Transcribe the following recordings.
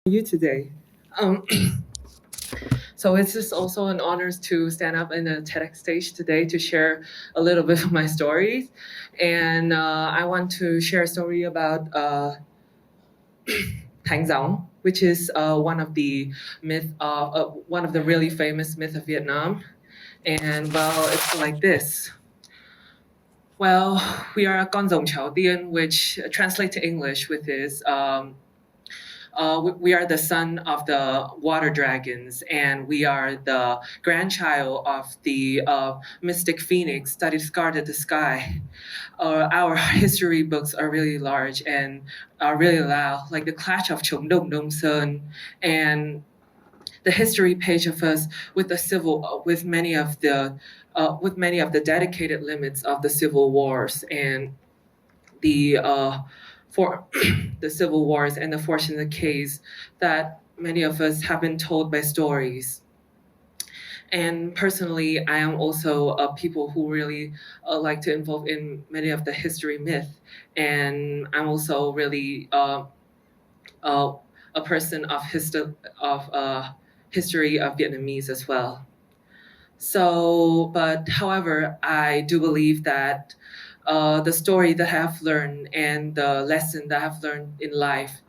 You today. Um, so it's just also an honor to stand up in the TEDx stage today to share a little bit of my stories. And I want to share a story about Thang Dong, which is one of the really famous myth of Vietnam. And well, it's like this. Well, we are a Con Dong Chao Dien, which translate to English with is we are the son of the water dragons, and we are the grandchild of the mystic phoenix that discarded the sky. Our history books are really large and are really loud, like the Clash of Chong Dong Dong Sun, and the history page of us with the civil, with many of the dedicated limits of the civil wars and the for the civil wars and the fortunate case that many of us have been told by stories. And personally, I am also a people who really like to involve in many of the history myth, and I'm also really uh, a person of history of Vietnamese as well. So, but however, I do believe that the story that I've learned and the lesson that I've learned in life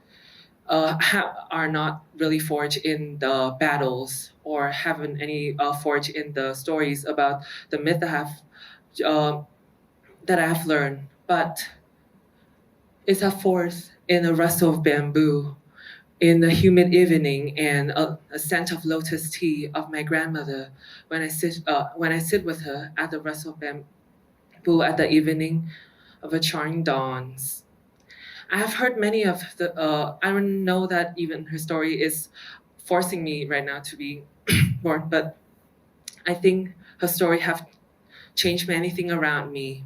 are not really forged in the battles or haven't any forged in the stories about the myth uh, that I've learned, but it's a force in the rustle of bamboo, in the humid evening, and a scent of lotus tea of my grandmother when I sit with her at the rustle of bamboo at the evening of a charming dawns. I have heard many of the. I don't know that even her story is forcing me right now to be born, but I think her story have changed many things around me.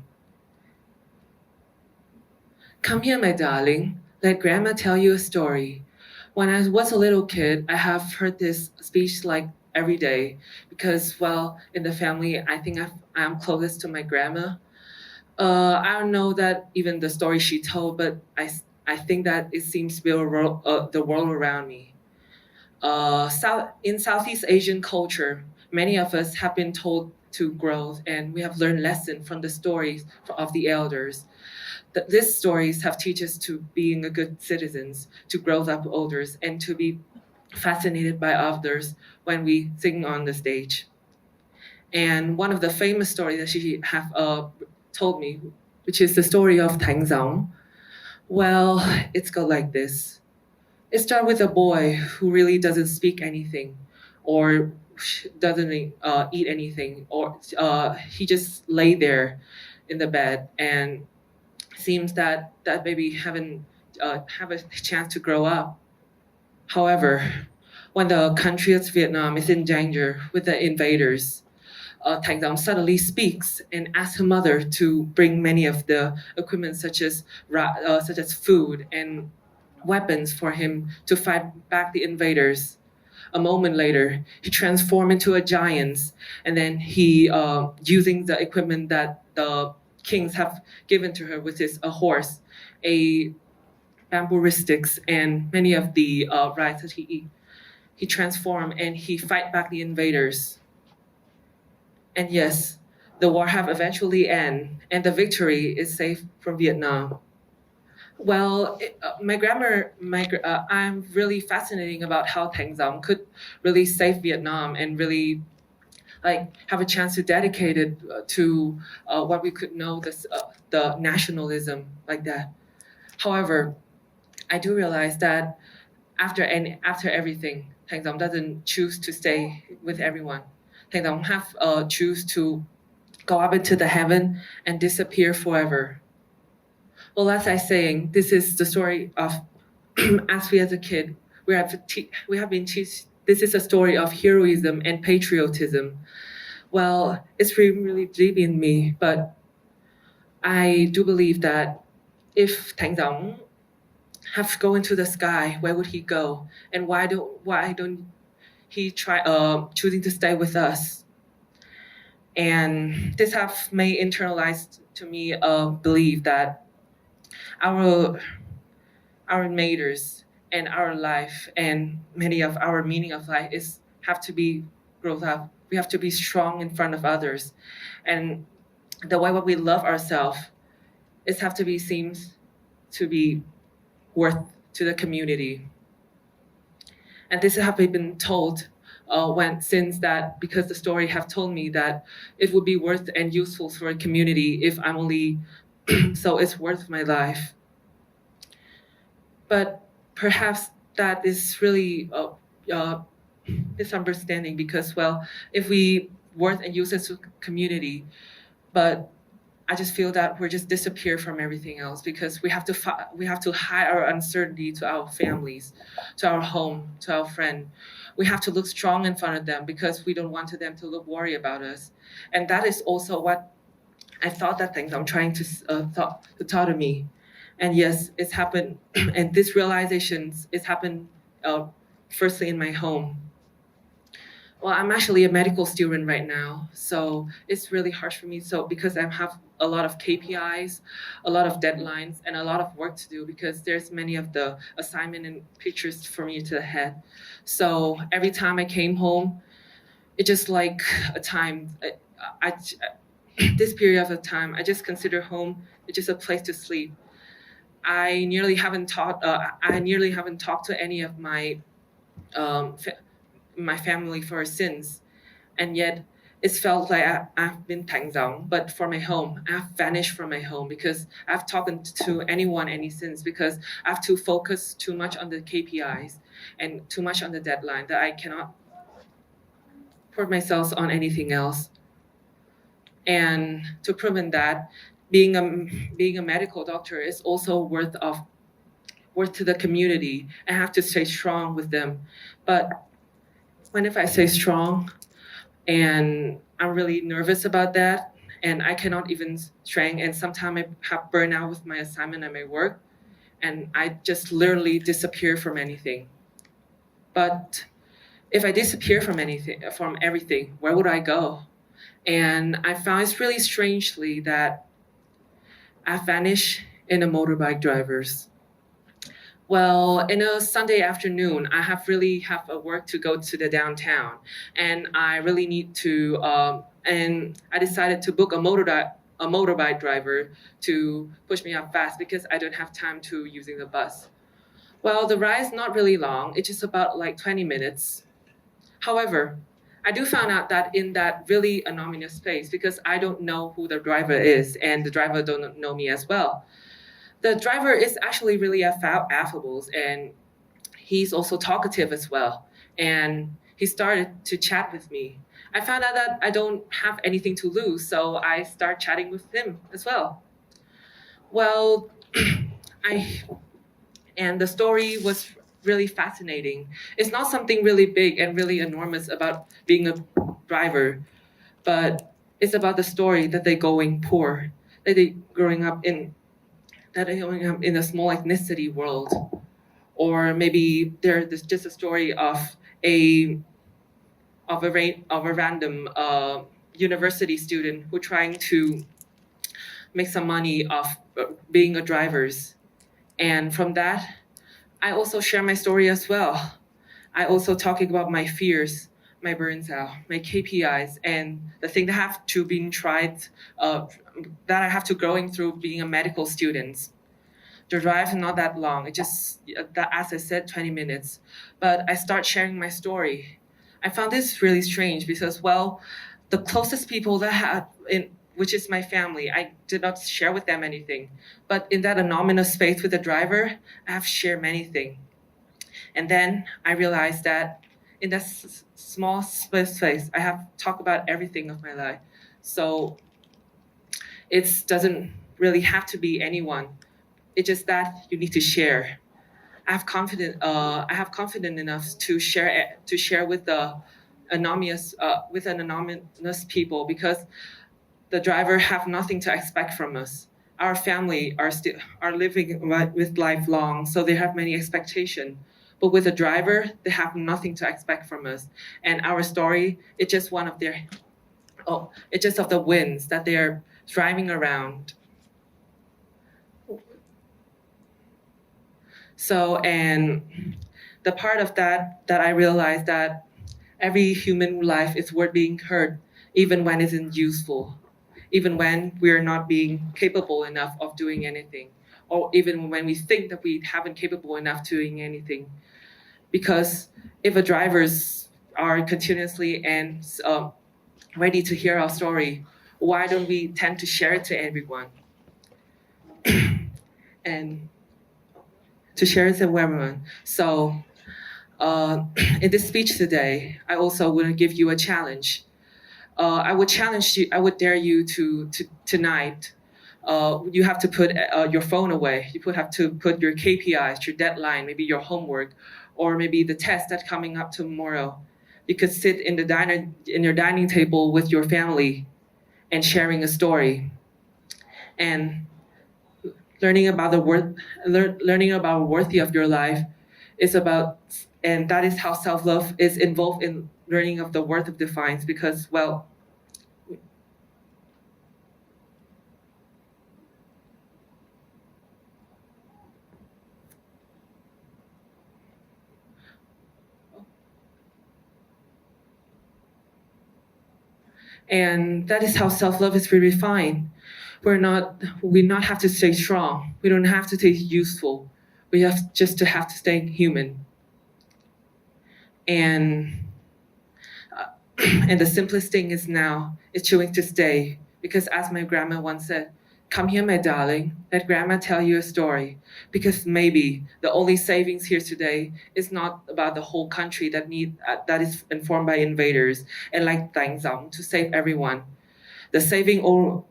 Come here, my darling. Let grandma tell you a story. When I was a little kid, I have heard this speech like every day because, well, in the family, I think I'm closest to my grandma. I don't know that even the story she told, but I think that it seems to be the world around me. In Southeast Asian culture, many of us have been told to grow, and we have learned lessons from the stories of the elders. These stories have teach us to being a good citizens, to grow up others, and to be fascinated by others when we sing on the stage. And one of the famous stories that she have told me, which is the story of Tang Zhang. Well, it's go like this. It starts with a boy who really doesn't speak anything, or doesn't eat anything, or he just lay there in the bed and seems that baby haven't have a chance to grow up. However, when the country of Vietnam is in danger with the invaders, Tang Dong suddenly speaks and asks her mother to bring many of the equipment such as food and weapons for him to fight back the invaders. A moment later, he transformed into a giant, and then he, using the equipment that the kings have given to her, which is a horse, a bamboo sticks, and many of the rice that he eat. He transformed and he fight back the invaders. And yes, the war have eventually end, and the victory is safe from Vietnam. Well, I'm really fascinating about how Tang Dong could really save Vietnam and really like have a chance to dedicate it to what we could know the nationalism like that. However, I do realize that after everything, Tang Dong doesn't choose to stay with everyone. Tang Dong have choose to go up into the heaven and disappear forever. Well, as I saying, this is the story of as we as a kid, we have been teach. This is a story of heroism and patriotism. Well, it's really deep in me, but I do believe that if Tang Dong have to go into the sky, where would he go? And why don't he try choosing to stay with us? And this have made internalized to me a belief that our our invaders and our life and many of our meaning of life is have to be growth up. We have to be strong in front of others, and the way what we love ourselves is have to be seems to be worth to the community. And this have been told when since that because the story have told me that it would be worth and useful for a community if I'm only so it's worth my life. But perhaps that is really a misunderstanding because well if we worth and use it to community, but I just feel that we're just disappear from everything else because we have to hide our uncertainty to our families, to our home, to our friend. We have to look strong in front of them because we don't want them to look worry about us, and that is also what I thought that things I'm trying to taught to me, and yes, it's happened, and this realizations it's happened firstly in my home. Well, I'm actually a medical student right now, so it's really harsh for me. So because I have a lot of KPIs, a lot of deadlines, and a lot of work to do because there's many of the assignment and pictures for me to head. So every time I came home, it just like a time. I this period of time, I just consider home it's just a place to sleep. I nearly haven't talked to any of um, my family for since, and yet it's felt like I've been Tangzong, but for my home, I've vanished from my home because I've talked to anyone any since because I have to focus too much on the KPIs and too much on the deadline that I cannot put myself on anything else. And to prevent that, being a medical doctor is also worth to the community. I have to stay strong with them. But when if I stay strong, and I'm really nervous about that, and I cannot even strength. And sometimes I have burnout with my assignment and my work, and I just literally disappear from anything. But if I disappear from everything, where would I go? And I found it's really strangely that I vanish in a motorbike drivers. Well, in a Sunday afternoon, I have a work to go to the downtown, and I really need to. And I decided to book a motorbike driver to push me up fast because I don't have time to using the bus. Well, the ride is not really long; it's just about like 20 minutes. However, I do find out that in that really anonymous space because I don't know who the driver is, and the driver don't know me as well. The driver is actually really affable, and he's also talkative as well. And he started to chat with me. I found out that I don't have anything to lose, so I start chatting with him as well. Well, I and the story was really fascinating. It's not something really big and really enormous about being a driver, but it's about the story that they're going poor, that they growing up in that are growing up in a small ethnicity world, or maybe there's just a story a of a random university student who trying to make some money off being a drivers, and from that, I also share my story as well. I also talking about my fears, my burns out, my KPIs, and the thing that have to being tried, uh, that I have to going through being a medical student. The drive is not that long. It just that as I said, 20 minutes. But I start sharing my story. I found this really strange because well, the closest people that had in which is my family, I did not share with them anything. But in that anonymous space with the driver, I have shared many things. And then I realized that in that small space, I have talked about everything of my life. So it doesn't really have to be anyone. It's just that you need to share. I have confident enough to share with the anonymous people because the driver have nothing to expect from us. Our family are living with life long, so they have many expectations. But with a driver, they have nothing to expect from us. And our story, it's just one of their it's just of the winds that they're driving around. So, and the part of that I realized that every human life is worth being heard, even when it isn't useful, even when we're not being capable enough of doing anything, or even when we think that we haven't capable enough doing anything. Because if a drivers are continuously and ready to hear our story, why don't we tend to share it to everyone? And to share it with everyone. So in this speech today, I also want to give you a challenge. I would challenge you. I would dare you to tonight. You have to put your phone away. You have to put your KPIs, your deadline, maybe your homework, or maybe the test that's coming up tomorrow. You could sit in your dining table with your family and sharing a story and learning about learning about worthy of your life is about, and that is how self-love is involved in learning of the worth of defines, because well, and that is how self-love is really refined. We not have to stay strong, we don't have to stay useful, we have just to have to stay human. And and the simplest thing is now is choosing to stay, because as my grandma once said, come here my darling, let grandma tell you a story, because maybe the only savings here today is not about the whole country that is informed by invaders and like Dang Zong to save everyone. The saving all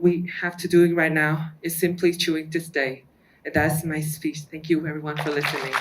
we have to do right now is simply choosing to stay. And that's my speech. Thank you everyone for listening.